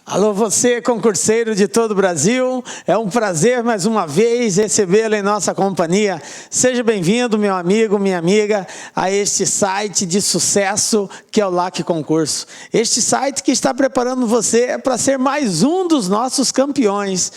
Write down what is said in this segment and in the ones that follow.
Alô, você concurseiro de todo o Brasil, é um prazer mais uma vez recebê-lo em nossa companhia. Seja bem-vindo, meu amigo, minha amiga, a este site de sucesso que é o LAC Concurso. Este site que está preparando você para ser mais um dos nossos campeões.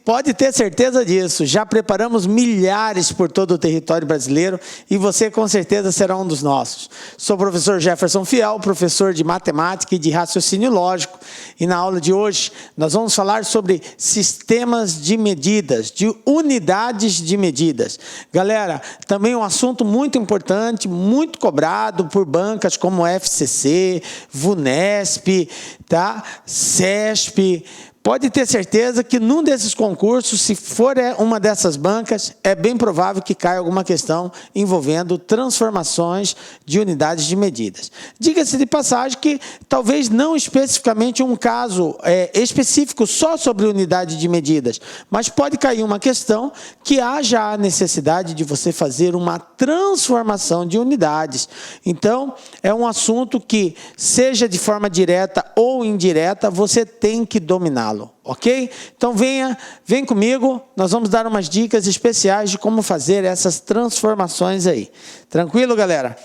Pode ter certeza disso, já preparamos milhares por todo o território brasileiro e você com certeza será um dos nossos. Sou o professor Jefferson Fiel, professor de matemática e de raciocínio lógico, e na aula de hoje nós vamos falar sobre sistemas de medidas, de unidades de medidas. Galera, também um assunto muito importante, muito cobrado por bancas como FCC, VUNESP, tá? CESP. Pode ter certeza que num desses concursos, se for uma dessas bancas, é bem provável que caia alguma questão envolvendo transformações de unidades de medidas. Diga-se de passagem que talvez não especificamente um caso específico só sobre unidade de medidas, mas pode cair uma questão que haja a necessidade de você fazer uma transformação de unidades. Então, é um assunto que, seja de forma direta ou indireta, você tem que dominá-lo. Ok? Então vem comigo, nós vamos dar umas dicas especiais de como fazer essas transformações aí. Tranquilo, galera?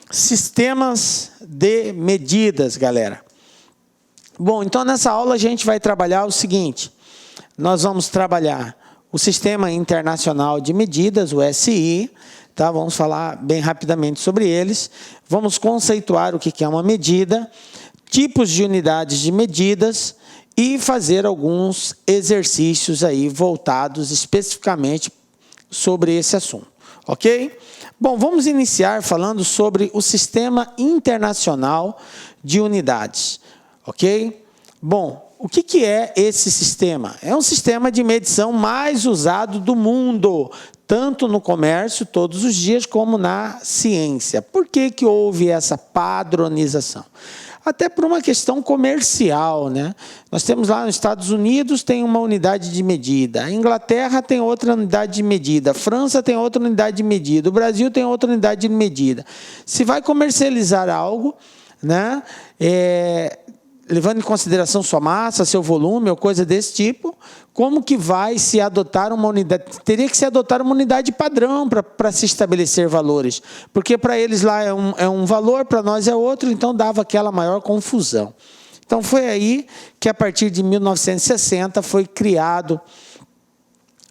Sistemas de medidas, galera. Bom, então nessa aula a gente vai trabalhar o seguinte. Nós vamos trabalhar o Sistema Internacional de Medidas, o SI, tá? Vamos falar bem rapidamente sobre eles. Vamos conceituar o que é uma medida, tipos de unidades de medidas, e fazer alguns exercícios aí voltados especificamente sobre esse assunto, ok? Bom, vamos iniciar falando sobre o Sistema Internacional de Unidades, ok? Bom, o que é esse sistema? É um sistema de medição mais usado do mundo, tanto no comércio todos os dias como na ciência. Por que houve essa padronização? Até por uma questão comercial, né? Nós temos lá nos Estados Unidos, tem uma unidade de medida. A Inglaterra tem outra unidade de medida. A França tem outra unidade de medida. O Brasil tem outra unidade de medida. Se vai comercializar algo, né? Levando em consideração sua massa, seu volume ou coisa desse tipo, como que vai se adotar uma unidade? Teria que se adotar uma unidade padrão para se estabelecer valores, porque para eles lá é um valor, para nós é outro, então dava aquela maior confusão. Então foi aí que a partir de 1960 foi criado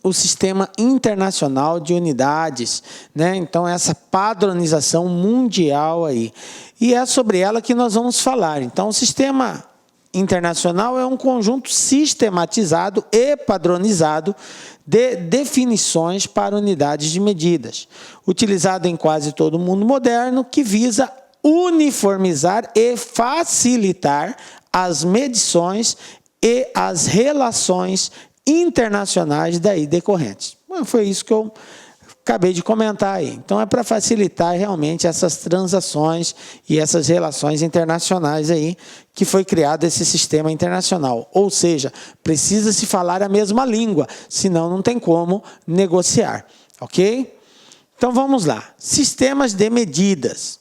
o Sistema Internacional de Unidades, né? Então essa padronização mundial aí. E é sobre ela que nós vamos falar. Então o Sistema Internacional é um conjunto sistematizado e padronizado de definições para unidades de medidas, utilizado em quase todo o mundo moderno, que visa uniformizar e facilitar as medições e as relações internacionais daí decorrentes. Bom, foi isso que eu acabei de comentar aí. Então é para facilitar realmente essas transações e essas relações internacionais aí que foi criado esse sistema internacional. Ou seja, precisa se falar a mesma língua, senão não tem como negociar, ok? Então vamos lá. Sistemas de medidas.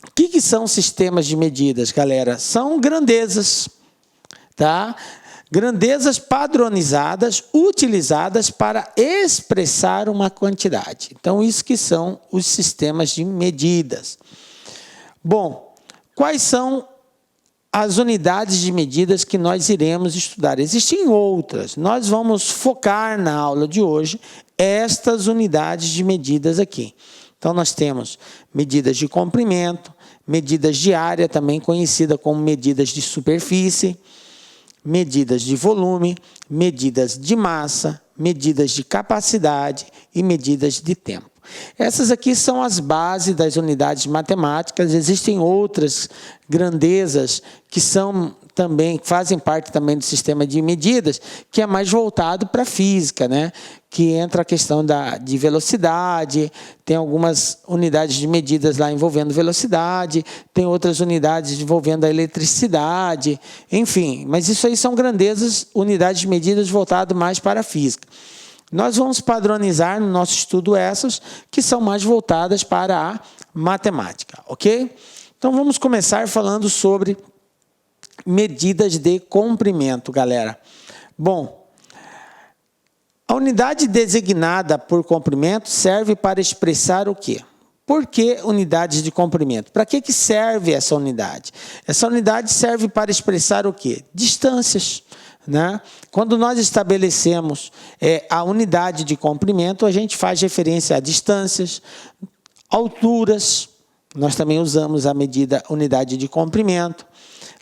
O que são sistemas de medidas, galera? São grandezas, tá? Grandezas padronizadas, utilizadas para expressar uma quantidade. Então, isso que são os sistemas de medidas. Bom, quais são as unidades de medidas que nós iremos estudar? Existem outras. Nós vamos focar na aula de hoje estas unidades de medidas aqui. Então, nós temos medidas de comprimento, medidas de área, também conhecida como medidas de superfície, medidas de volume, medidas de massa, medidas de capacidade e medidas de tempo. Essas aqui são as bases das unidades matemáticas. Existem outras grandezas que fazem parte também do sistema de medidas, que é mais voltado para a física, né? Que entra a questão de velocidade, tem algumas unidades de medidas lá envolvendo velocidade, tem outras unidades envolvendo a eletricidade, enfim. Mas isso aí são grandezas, unidades de medidas voltadas mais para a física. Nós vamos padronizar no nosso estudo essas que são mais voltadas para a matemática, ok? Então vamos começar falando sobre medidas de comprimento, galera. Bom, a unidade designada por comprimento serve para expressar o quê? Por que unidades de comprimento? Para que serve essa unidade? Essa unidade serve para expressar o quê? Distâncias, né? Quando nós estabelecemos a unidade de comprimento, a gente faz referência a distâncias, alturas, nós também usamos a medida unidade de comprimento,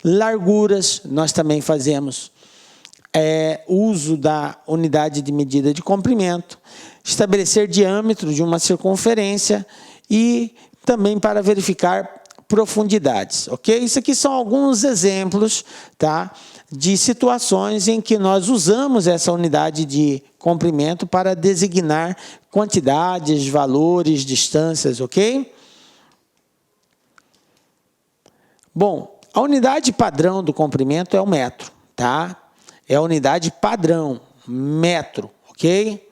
larguras, nós também fazemos uso da unidade de medida de comprimento, estabelecer diâmetro de uma circunferência e também para verificar profundidades, ok? Isso aqui são alguns exemplos, tá, de situações em que nós usamos essa unidade de comprimento para designar quantidades, valores, distâncias, ok? Bom, a unidade padrão do comprimento é o metro, tá? É a unidade padrão, metro, ok?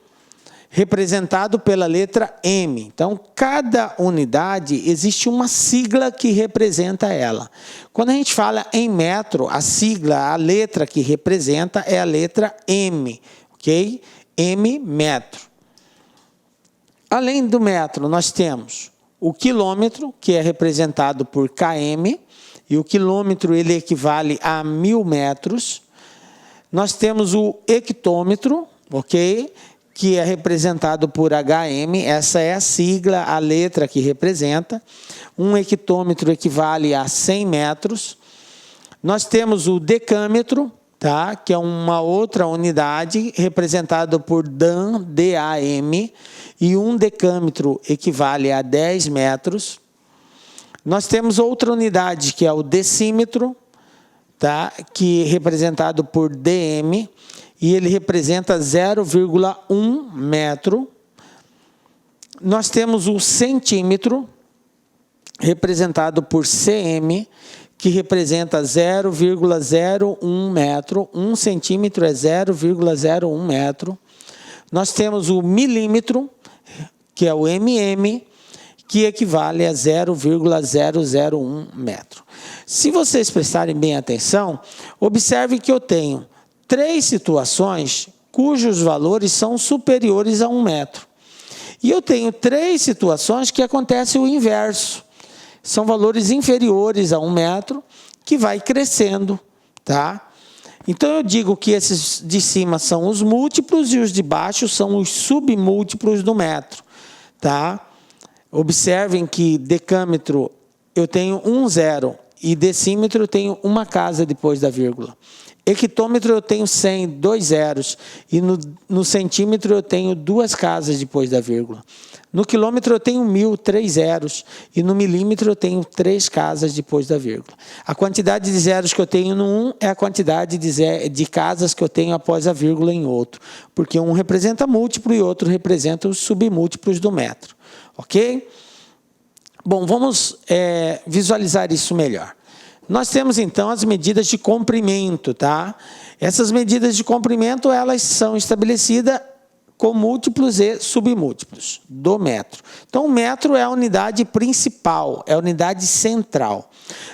Representado pela letra M. Então, cada unidade, existe uma sigla que representa ela. Quando a gente fala em metro, a sigla, a letra que representa é a letra M, ok? M, metro. Além do metro, nós temos o quilômetro, que é representado por km, e o quilômetro ele equivale a 1000 metros. Nós temos o hectômetro, ok? Que é representado por HM, essa é a sigla, a letra que representa. Um hectômetro equivale a 100 metros. Nós temos o decâmetro, tá? Que é uma outra unidade, representada por DAM, DAM, e um decâmetro equivale a 10 metros. Nós temos outra unidade, que é o decímetro, tá? Que é representado por DM, e ele representa 0,1 metro. Nós temos o centímetro, representado por CM, que representa 0,01 metro. 1 centímetro é 0,01 metro. Nós temos o milímetro, que é o MM, que equivale a 0,001 metro. Se vocês prestarem bem atenção, observe que eu tenho 3 situações cujos valores são superiores a 1 metro. E eu tenho 3 situações que acontece o inverso. São valores inferiores a 1 metro, que vai crescendo, tá? Então, eu digo que esses de cima são os múltiplos e os de baixo são os submúltiplos do metro, tá? Observem que decâmetro eu tenho 1 zero e decímetro eu tenho uma casa depois da vírgula. Hectômetro eu tenho 100, 2 zeros, e no centímetro eu tenho 2 casas depois da vírgula. No quilômetro eu tenho 1000, 3 zeros, e no milímetro eu tenho 3 casas depois da vírgula. A quantidade de zeros que eu tenho no 1 é a quantidade de casas que eu tenho após a vírgula em outro, porque um representa múltiplo e outro representa os submúltiplos do metro, ok? Bom, vamos visualizar isso melhor. Nós temos, então, as medidas de comprimento, tá? Essas medidas de comprimento, elas são estabelecidas com múltiplos e submúltiplos do metro. Então, o metro é a unidade principal, é a unidade central.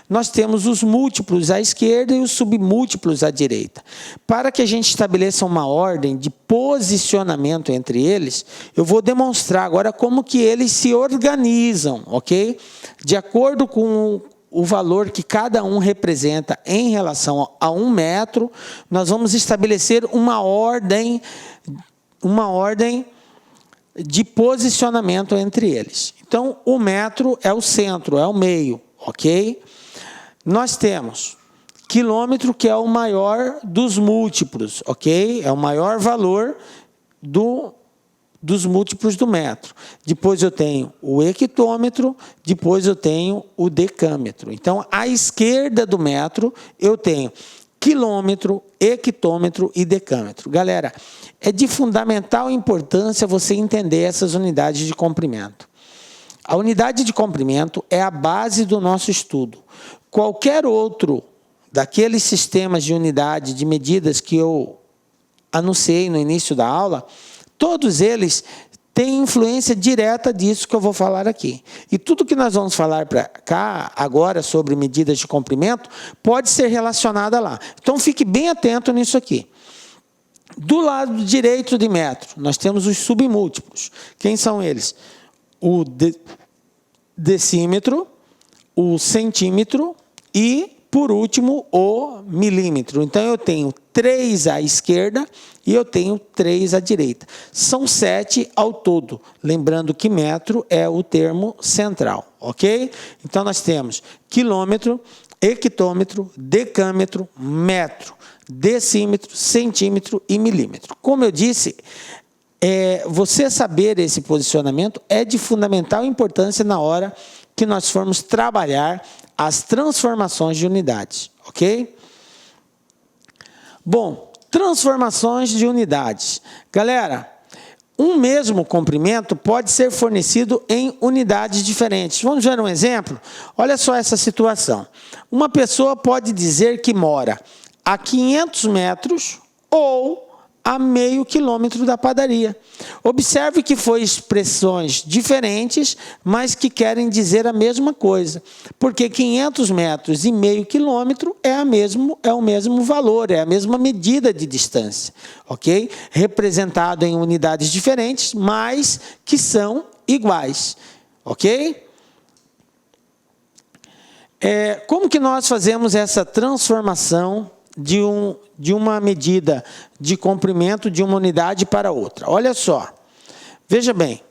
Nós temos os múltiplos à esquerda e os submúltiplos à direita. Para que a gente estabeleça uma ordem de posicionamento entre eles, eu vou demonstrar agora como que eles se organizam, ok? De acordo com o valor que cada um representa em relação a 1 metro, nós vamos estabelecer uma ordem de posicionamento entre eles. Então, o metro é o centro, é o meio, ok? Nós temos quilômetro, que é o maior dos múltiplos, ok? É o maior valor dos múltiplos do metro. Depois eu tenho o hectômetro, depois eu tenho o decâmetro. Então, à esquerda do metro, eu tenho quilômetro, hectômetro e decâmetro. Galera, é de fundamental importância você entender essas unidades de comprimento. A unidade de comprimento é a base do nosso estudo. Qualquer outro daqueles sistemas de unidade de medidas que eu anunciei no início da aula, todos eles tem influência direta disso que eu vou falar aqui. E tudo que nós vamos falar para cá agora sobre medidas de comprimento pode ser relacionado a lá. Então fique bem atento nisso aqui. Do lado direito de metro, nós temos os submúltiplos. Quem são eles? O decímetro, o centímetro e, por último, o milímetro. Então, eu tenho 3 à esquerda e eu tenho 3 à direita. São 7 ao todo. Lembrando que metro é o termo central, ok? Então, nós temos quilômetro, hectômetro, decâmetro, metro, decímetro, centímetro e milímetro. Como eu disse, você saber esse posicionamento é de fundamental importância na hora que nós formos trabalhar as transformações de unidades, ok? Bom, transformações de unidades. Galera, um mesmo comprimento pode ser fornecido em unidades diferentes. Vamos ver um exemplo? Olha só essa situação. Uma pessoa pode dizer que mora a 500 metros ou a meio quilômetro da padaria. Observe que foi expressões diferentes, mas que querem dizer a mesma coisa. Porque 500 metros e meio quilômetro é o mesmo valor, é a mesma medida de distância. Ok? Representado em unidades diferentes, mas que são iguais. Ok? Como que nós fazemos essa transformação de uma medida de comprimento de uma unidade para outra? Olha só, veja bem,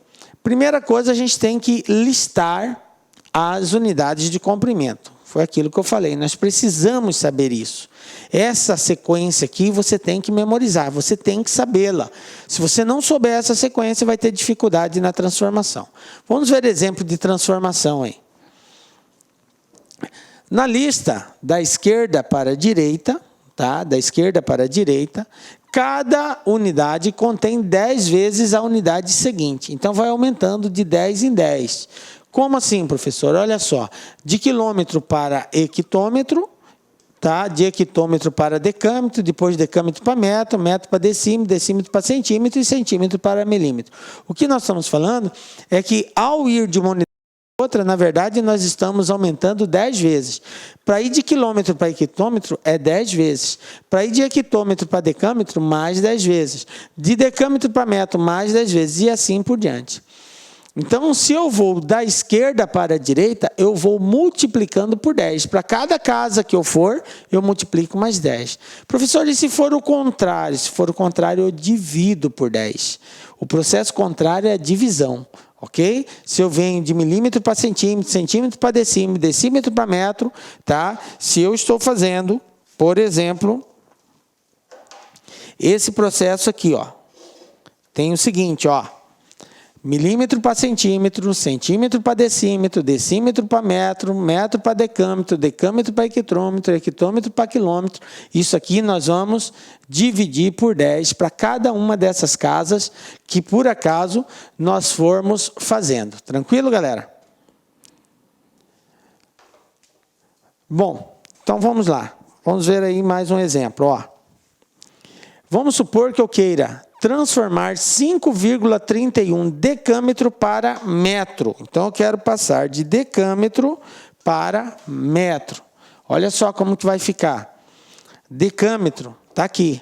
primeira coisa a gente tem que listar as unidades de comprimento. Foi aquilo que eu falei, nós precisamos saber isso. Essa sequência aqui você tem que memorizar, você tem que sabê-la. Se você não souber essa sequência, vai ter dificuldade na transformação. Vamos ver exemplo de transformação aí. Na lista da esquerda para a direita, tá? Da esquerda para a direita, cada unidade contém 10 vezes a unidade seguinte. Então, vai aumentando de 10 em 10. Como assim, professor? Olha só, de quilômetro para hectômetro, tá? De hectômetro para decâmetro, depois decâmetro para metro, metro para decímetro, decímetro para centímetro e centímetro para milímetro. O que nós estamos falando é que, ao ir de uma unidade outra, na verdade, nós estamos aumentando 10 vezes. Para ir de quilômetro para hectômetro, é 10 vezes. Para ir de hectômetro para decâmetro, mais 10 vezes. De decâmetro para metro, mais 10 vezes. E assim por diante. Então, se eu vou da esquerda para a direita, eu vou multiplicando por 10. Para cada casa que eu for, eu multiplico mais 10. Professor, e se for o contrário? Se for o contrário, eu divido por 10. O processo contrário é a divisão. Ok? Se eu venho de milímetro para centímetro, centímetro para decímetro, decímetro para metro, tá? Se eu estou fazendo, por exemplo, esse processo aqui, ó, tem o seguinte, ó, milímetro para centímetro, centímetro para decímetro, decímetro para metro, metro para decâmetro, decâmetro para hectômetro, hectômetro para quilômetro. Isso aqui nós vamos dividir por 10 para cada uma dessas casas que, por acaso, nós formos fazendo. Tranquilo, galera? Bom, então vamos lá. Vamos ver aí mais um exemplo, ó. Vamos supor que eu queira transformar 5,31 decâmetro para metro. Então, eu quero passar de decâmetro para metro. Olha só como que vai ficar. Decâmetro está aqui.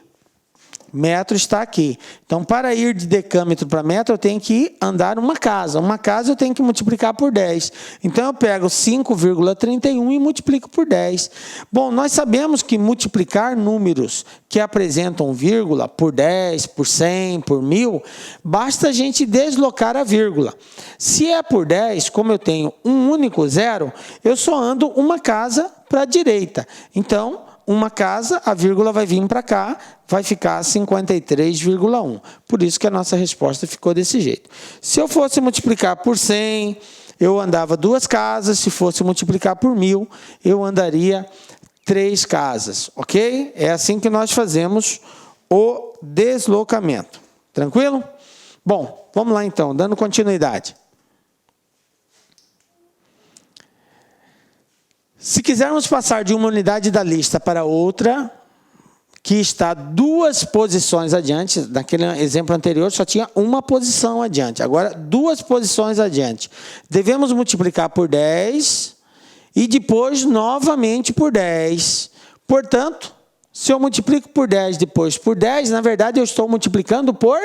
Metro está aqui. Então, para ir de decâmetro para metro, eu tenho que andar uma casa. Uma casa eu tenho que multiplicar por 10. Então, eu pego 5,31 e multiplico por 10. Bom, nós sabemos que multiplicar números que apresentam vírgula por 10, por 100, por 1000, basta a gente deslocar a vírgula. Se é por 10, como eu tenho um único zero, eu só ando uma casa para a direita. Então, uma casa, a vírgula vai vir para cá, vai ficar 53,1. Por isso que a nossa resposta ficou desse jeito. Se eu fosse multiplicar por 100, eu andava 2 casas. Se fosse multiplicar por 1000, eu andaria 3 casas. Ok? É assim que nós fazemos o deslocamento. Tranquilo? Bom, vamos lá então, dando continuidade. Se quisermos passar de uma unidade da lista para outra, que está 2 posições adiante. Naquele exemplo anterior só tinha uma posição adiante. Agora, 2 posições adiante. Devemos multiplicar por 10 e depois novamente por 10. Portanto, se eu multiplico por 10 depois por 10, na verdade eu estou multiplicando por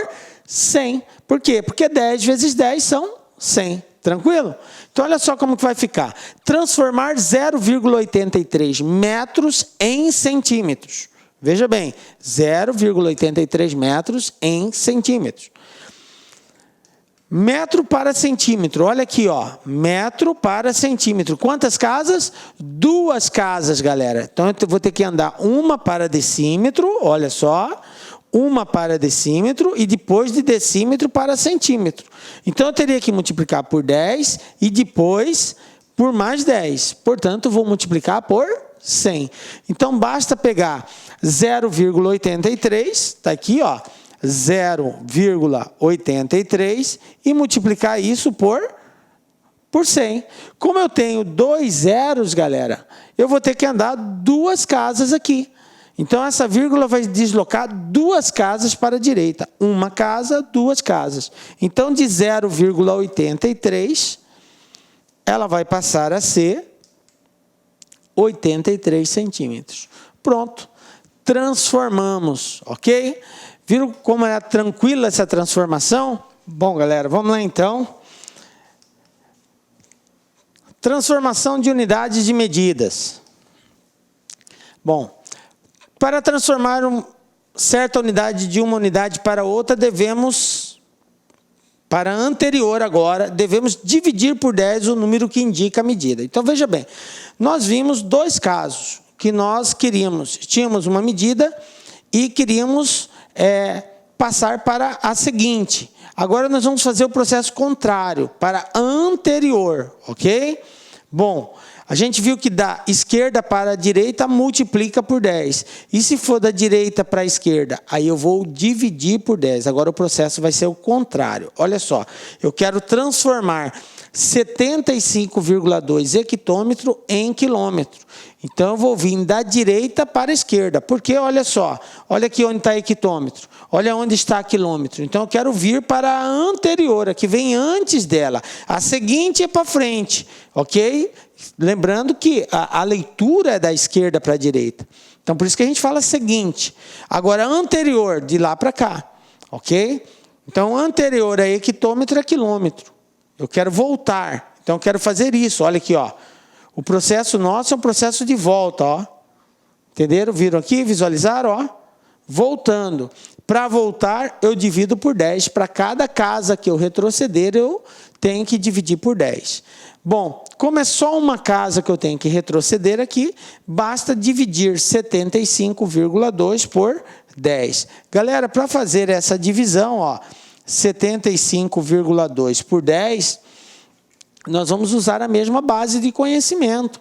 100. Por quê? Porque 10 vezes 10 são 100. Tranquilo? Então, olha só como que vai ficar. Transformar 0,83 metros em centímetros. Veja bem, 0,83 metros em centímetros. Metro para centímetro. Olha aqui, ó. Metro para centímetro. Quantas casas? 2 casas, galera. Então, eu vou ter que andar uma para decímetro. Olha só. Uma para decímetro e depois de decímetro para centímetro. Então, eu teria que multiplicar por 10 e depois por mais 10. Portanto, vou multiplicar por 100. Então, basta pegar 0,83, está aqui, ó, 0,83 e multiplicar isso por 100. Como eu tenho 2 zeros, galera, eu vou ter que andar 2 casas aqui. Então, essa vírgula vai deslocar 2 casas para a direita. Uma casa, 2 casas. Então, de 0,83, ela vai passar a ser 83 centímetros. Pronto. Transformamos, ok? Viram como é tranquila essa transformação? Bom, galera, vamos lá então. Transformação de unidades de medidas. Bom, para transformar certa unidade de uma unidade para outra, para a anterior agora, devemos dividir por 10 o número que indica a medida. Então, veja bem, nós vimos 2 casos que nós tínhamos uma medida e queríamos passar para a seguinte. Agora, nós vamos fazer o processo contrário, para a anterior, ok? Bom, a gente viu que da esquerda para a direita multiplica por 10. E se for da direita para a esquerda, aí eu vou dividir por 10. Agora o processo vai ser o contrário. Olha só, eu quero transformar 75,2 hectômetro em quilômetro. Então eu vou vir da direita para a esquerda. Porque olha só, olha aqui onde está hectômetro. Olha onde está quilômetro. Então eu quero vir para a anterior, a que vem antes dela. A seguinte é para frente, ok? Lembrando que a leitura é da esquerda para a direita. Então, por isso que a gente fala seguinte. Agora, anterior, de lá para cá. Ok? Então, anterior a hectômetro é quilômetro. Eu quero voltar. Então, eu quero fazer isso. Olha aqui, ó. O processo nosso é um processo de volta, ó. Entenderam? Viram aqui? Visualizaram? Ó. Voltando. Para voltar, eu divido por 10. Para cada casa que eu retroceder, eu tenho que dividir por 10. Bom, como é só uma casa que eu tenho que retroceder aqui, basta dividir 75,2 por 10. Galera, para fazer essa divisão, ó, 75,2 por 10, nós vamos usar a mesma base de conhecimento.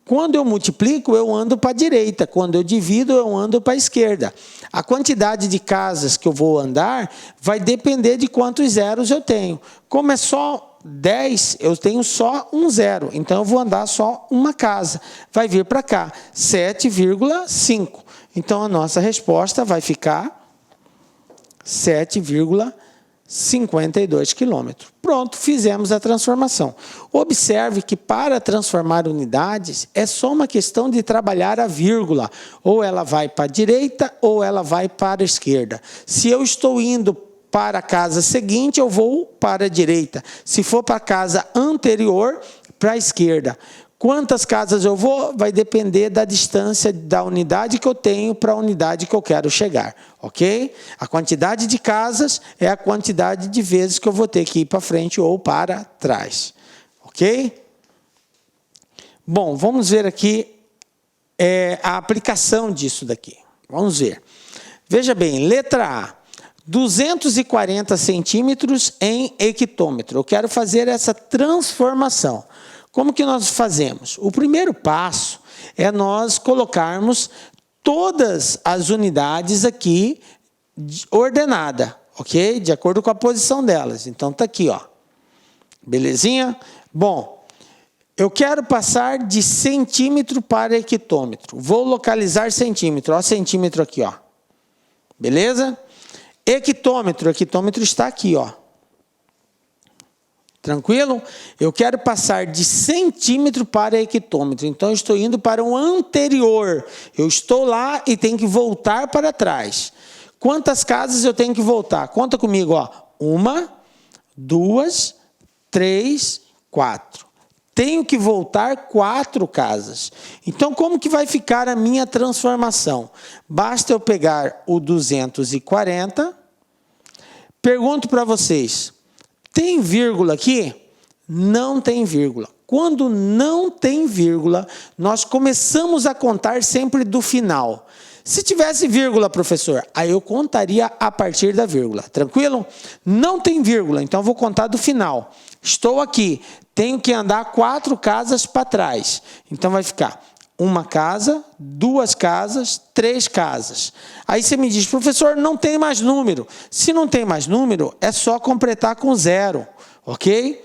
Quando eu multiplico, eu ando para a direita. Quando eu divido, eu ando para a esquerda. A quantidade de casas que eu vou andar vai depender de quantos zeros eu tenho. Como é só 10, eu tenho só um zero. Então, eu vou andar só uma casa. Vai vir para cá, 7,5. Então, a nossa resposta vai ficar 7,52 quilômetros. Pronto, fizemos a transformação. Observe que para transformar unidades, é só uma questão de trabalhar a vírgula. Ou ela vai para a direita, ou ela vai para a esquerda. Se eu estou indo para a casa seguinte, eu vou para a direita. Se for para a casa anterior, para a esquerda. Quantas casas eu vou? Vai depender da distância da unidade que eu tenho para a unidade que eu quero chegar, ok? A quantidade de casas é a quantidade de vezes que eu vou ter que ir para frente ou para trás, ok? Bom, vamos ver aqui a aplicação disso daqui. Vamos ver. Veja bem, letra A. 240 centímetros em hectômetro. Eu quero fazer essa transformação. Como que nós fazemos? O primeiro passo é nós colocarmos todas as unidades aqui ordenada, ok? De acordo com a posição delas. Então, está aqui, ó. Belezinha? Bom, Eu quero passar de centímetro para hectômetro. Vou localizar centímetro. Ó, centímetro aqui, ó. Beleza? Hectômetro. Hectômetro está aqui, ó. Tranquilo? Eu quero passar de centímetro para hectômetro. Então, eu estou indo para o anterior. Eu estou lá e tenho que voltar para trás. Quantas casas eu tenho que voltar? Conta comigo, ó. 1, 2, 3, 4. Tenho que voltar 4 casas. Então, como que vai ficar a minha transformação? Basta eu pegar o 240. Pergunto para vocês, tem vírgula aqui? Não tem vírgula. Quando não tem vírgula, nós começamos a contar sempre do final. Se tivesse vírgula, professor, aí eu contaria a partir da vírgula. Tranquilo? Não tem vírgula, então eu vou contar do final. Estou aqui, tenho que andar 4 casas para trás. Então vai ficar 1 casa, 2 casas, 3 casas. Aí você me diz, professor, não tem mais número. Se não tem mais número, é só completar com 0, ok?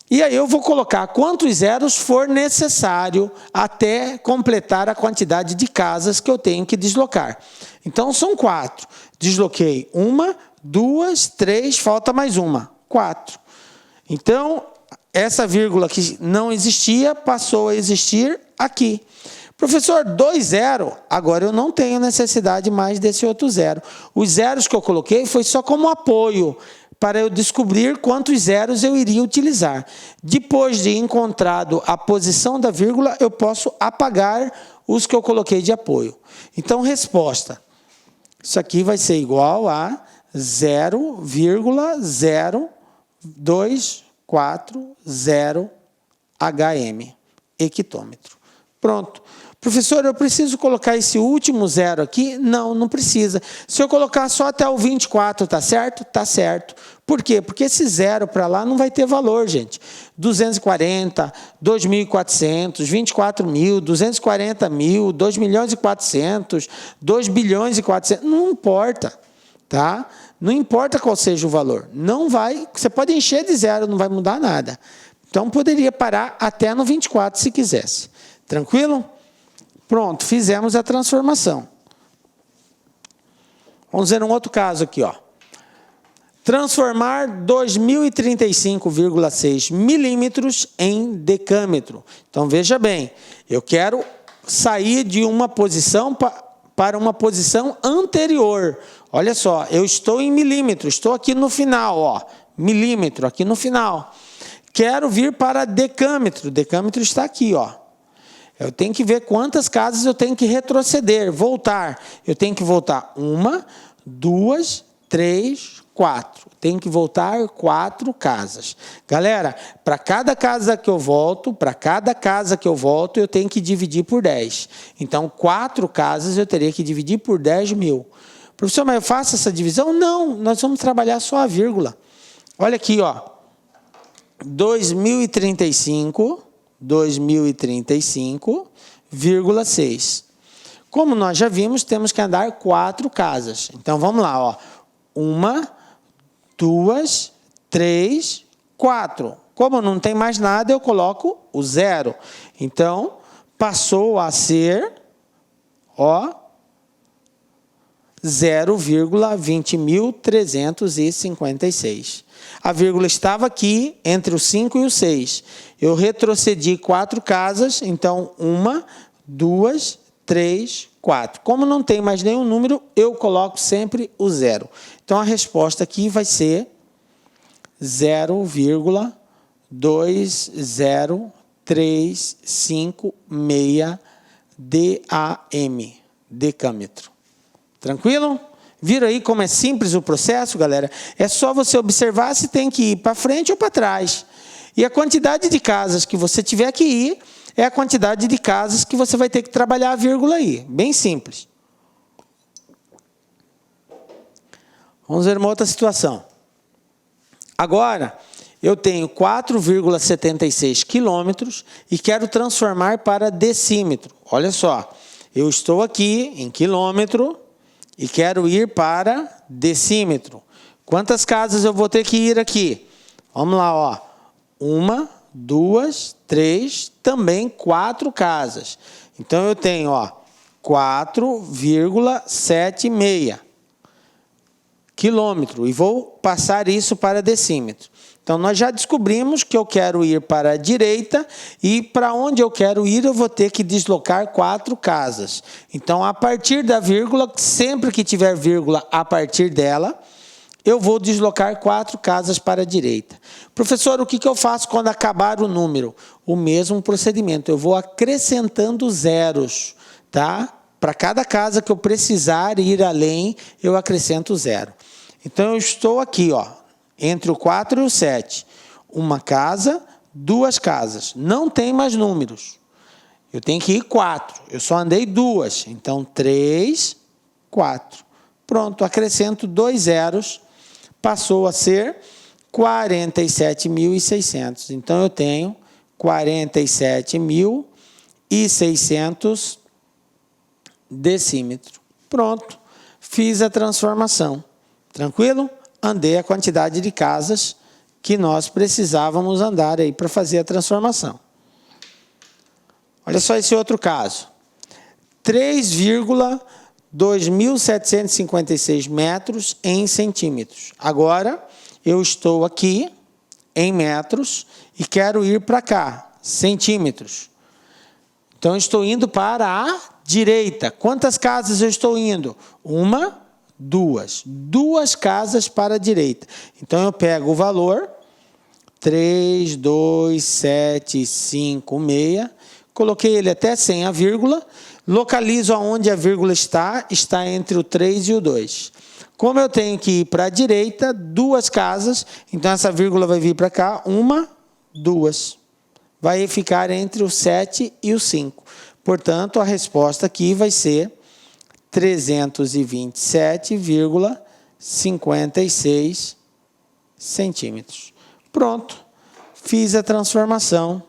E aí eu vou colocar quantos zeros for necessário até completar a quantidade de casas que eu tenho que deslocar. Então são 4. Desloquei 1, 2, 3, falta mais 1. 4. Então, essa vírgula que não existia, passou a existir aqui. Professor, 2 0, agora eu não tenho necessidade mais desse outro 0. Os zeros que eu coloquei foi só como apoio, para eu descobrir quantos zeros eu iria utilizar. Depois de encontrado a posição da vírgula, eu posso apagar os que eu coloquei de apoio. Então, resposta. Isso aqui vai ser igual a 0,0240 HM, hectômetro. Pronto. Professor, eu preciso colocar esse último 0 aqui? Não, não precisa. Se eu colocar só até o 24, tá certo? Tá certo. Por quê? Porque esse 0 para lá não vai ter valor, gente. 240, 2.400, 24.000, 240.000, 2.400.000, 2.400.000, não importa, tá? Não importa qual seja o valor. Não vai, você pode encher de 0, não vai mudar nada. Então, poderia parar até no 24, se quisesse. Tranquilo? Pronto, fizemos a transformação. Vamos ver um outro caso aqui, ó. Transformar 2035,6 milímetros em decâmetro. Então, veja bem, eu quero sair de uma posição para uma posição anterior. Olha só, eu estou em milímetro, estou aqui no final, ó, milímetro, aqui no final. Quero vir para decâmetro, decâmetro está aqui, ó. Eu tenho que ver quantas casas eu tenho que retroceder, voltar. Eu tenho que voltar 1, 2, 3, 4. Tenho que voltar 4 casas. Galera, para cada casa que eu volto, eu tenho que dividir por 10. Então, 4 casas eu teria que dividir por 10.000. Professor, mas eu faço essa divisão? Não, nós vamos trabalhar só a vírgula. Olha aqui, ó. 2035,6. Como nós já vimos, temos que andar 4 casas. Então, vamos lá, ó. 1, 2, 3, 4. Como não tem mais nada, eu coloco o 0. Então, passou a ser, ó, 0,20.356. A vírgula estava aqui, entre o 5 e o 6. Eu retrocedi 4 casas, então 1, 2, 3, 4. Como não tem mais nenhum número, eu coloco sempre o 0. Então, a resposta aqui vai ser 0,20356 DAM, decâmetro. Tranquilo? Viram aí como é simples o processo, galera? É só você observar se tem que ir para frente ou para trás. E a quantidade de casas que você tiver que ir é a quantidade de casas que você vai ter que trabalhar a vírgula aí. Bem simples. Vamos ver uma outra situação. Agora, eu tenho 4,76 quilômetros e quero transformar para decímetro. Olha só, eu estou aqui em quilômetro e quero ir para decímetro. Quantas casas eu vou ter que ir aqui? Vamos lá, ó. 1, 2, 3, também 4 casas. Então, eu tenho, ó, 4,76 quilômetro. E vou passar isso para decímetro. Então, nós já descobrimos que eu quero ir para a direita e para onde eu quero ir eu vou ter que deslocar 4 casas. Então, a partir da vírgula, sempre que tiver vírgula a partir dela, eu vou deslocar 4 casas para a direita. Professor, o que eu faço quando acabar o número? O mesmo procedimento, eu vou acrescentando zeros, tá? Para cada casa que eu precisar ir além, eu acrescento 0. Então, eu estou aqui, ó, entre o 4 e o 7. Uma casa, 2 casas. Não tem mais números. Eu tenho que ir 4. Eu só andei 2. Então, 3, 4. Pronto, acrescento 2 zeros. Passou a ser 47.600. Então, eu tenho 47.600 decímetros. Pronto, fiz a transformação. Tranquilo? Andei a quantidade de casas que nós precisávamos andar aí para fazer a transformação. Olha só esse outro caso. 3,2756 metros em centímetros. Agora, eu estou aqui em metros e quero ir para cá, centímetros. Então, eu estou indo para a direita. Quantas casas eu estou indo? 1, 2. 2 casas para a direita. Então, eu pego o valor 3,2756, coloquei ele até sem a vírgula, localizo aonde a vírgula está entre o 3 e o 2. Como eu tenho que ir para a direita, 2 casas, então essa vírgula vai vir para cá, 1, 2. Vai ficar entre o 7 e o 5. Portanto, a resposta aqui vai ser 327,56 centímetros. Pronto, fiz a transformação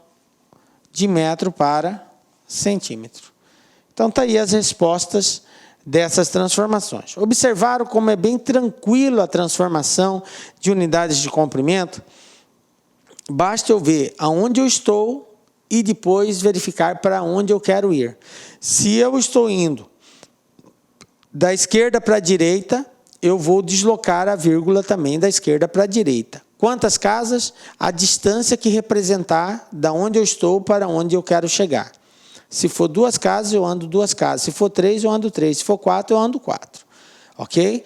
de metro para centímetro. Então, está aí as respostas dessas transformações. Observaram como é bem tranquilo a transformação de unidades de comprimento? Basta eu ver aonde eu estou e depois verificar para onde eu quero ir. Se eu estou indo da esquerda para a direita, eu vou deslocar a vírgula também da esquerda para a direita. Quantas casas? A distância que representar da onde eu estou para onde eu quero chegar. Se for 2 casas, eu ando 2 casas. Se for 3, eu ando 3. Se for 4, eu ando 4. Ok?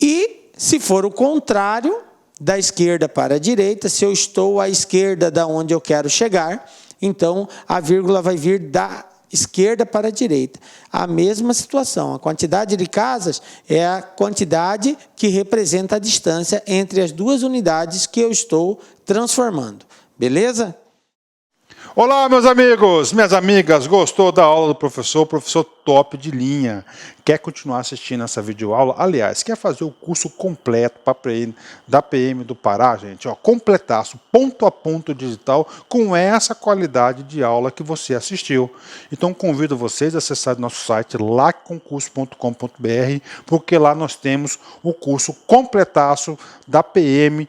E se for o contrário, da esquerda para a direita, se eu estou à esquerda da onde eu quero chegar, então a vírgula vai vir da esquerda para a direita. A mesma situação, a quantidade de casas é a quantidade que representa a distância entre as 2 unidades que eu estou transformando. Beleza? Olá, meus amigos, minhas amigas, gostou da aula do professor? Professor top de linha. Quer continuar assistindo essa videoaula? Aliás, quer fazer o curso completo da PM do Pará, gente? Ó, completaço, ponto a ponto digital, com essa qualidade de aula que você assistiu. Então, convido vocês a acessar nosso site, lacconcurso.com.br, porque lá nós temos o curso completaço da PM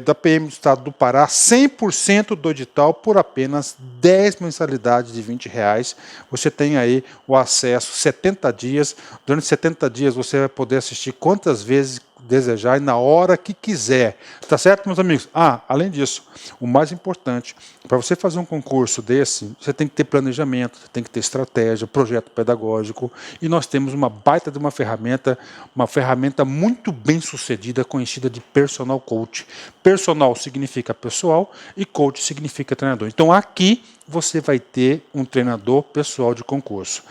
do Estado do Pará, 100% do edital, por apenas 10 mensalidades de R$20. Você tem aí o acesso 70 dias. Durante 70 dias você vai poder assistir quantas vezes desejar e na hora que quiser. Tá certo, meus amigos? Além disso, o mais importante, para você fazer um concurso desse, você tem que ter planejamento, tem que ter estratégia, projeto pedagógico, e nós temos uma baita de uma ferramenta muito bem sucedida, conhecida de Personal Coach. Personal significa pessoal e coach significa treinador. Então aqui você vai ter um treinador pessoal de concurso.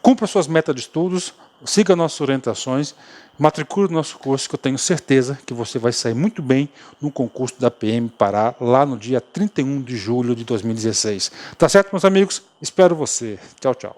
Cumpra suas metas de estudos, siga nossas orientações, matricule no nosso curso, que eu tenho certeza que você vai sair muito bem no concurso da PM Pará, lá no dia 31 de julho de 2016. Tá certo, meus amigos? Espero você. Tchau, tchau.